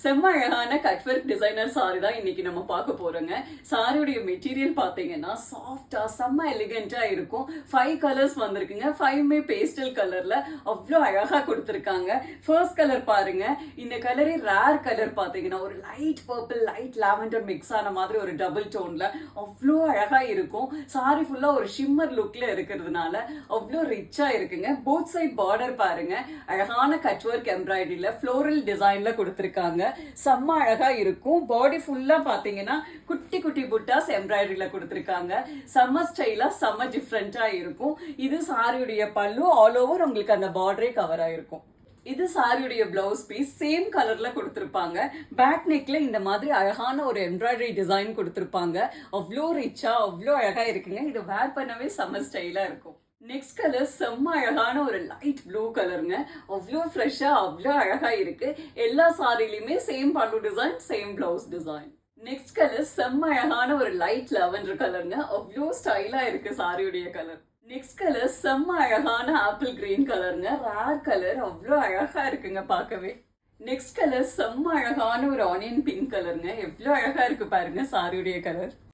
செம்ம அழகான cut work designer sorry தான் இன்னைக்கு நம்ம பார்க்க போறோங்க. சாரியுடைய மெட்டீரியல் பாத்தீங்கன்னா சாஃப்டா செம்ம எலிகென்ட்டா இருக்கும். 5 கலர்ஸ் வந்திருக்குங்க. 5மே பேஸ்டல் கலர்ல அவ்வளோ அழகா கொடுத்துருக்காங்க. ஃபர்ஸ்ட் கலர் பாருங்க. இந்த கலரே ரேர் கலர் பாத்தீங்கன்னா ஒரு light purple light lavender mix ஆன மாதிரி ஒரு டபுள் டோன்ல அவ்வளோ அழகா இருக்கும். சாரி ஃபுல்லா ஒரு ஷிம்மர் லுக்ல இருக்கிறதுனால அவ்வளோ ரிச்சா இருக்குங்க. போத் சைட் பார்டர் பாருங்க, அழகான கட் ஒர்க் எம்ப்ராய்டரியில ஃப்ளோரல் டிசைன்ல கொடுத்துருக்காங்க. செம்ம அழகா இருக்கும். பாடி ஃபுல்லா பாத்தீங்கன்னா குட்டி குட்டி புட்டாஸ் எம்ப்ராய்டரியில கொடுத்துருக்காங்க. செம்ம ஸ்டைலா செம்ம டிஃப்ரெண்டா இருக்கும். இது சாரியுடைய பல்லு, ஆல் ஓவர் உங்களுக்கு அந்த பார்டரே கவர் ஆயிருக்கும். இது சாரியுடைய பிளவுஸ் பீஸ் சேம் கலர்ல கொடுத்திருப்பாங்க. பேக் நெக்ல இந்த மாதிரி அழகான ஒரு எம்ப்ராய்டரி டிசைன் கொடுத்திருப்பாங்க. அவ்வளோ ரிச்சா அவ்வளோ அழகா இருக்குங்க. இது வேர் பண்ணவே செம்ம ஸ்டைலா இருக்கும். நெக்ஸ்ட் கலர் செம்ம அழகான ஒரு லைட் ப்ளூ கலருங்க. அவ்வளோ ஃப்ரெஷ்ஷா அவ்வளோ அழகா இருக்கு. எல்லா சாரிலையுமே சேம் பல்லு design same blouse design. Next colour செம்ம அழகான ஒரு லைட் லாவெண்டர் கலருங்க. அவ்வளோ ஸ்டைலா இருக்கு சாரியுடைய கலர். நெக்ஸ்ட் கலர் செம்ம அழகான ஆப்பிள் கிரீன் கலருங்க. ரேர் கலர், அவ்வளோ அழகா இருக்குங்க பார்க்கவே. நெக்ஸ்ட் கலர் செம்ம அழகான ஒரு ஆனியன் பிங்க் கலருங்க. எவ்வளோ அழகா இருக்கு பாருங்க சாரியுடைய கலர்.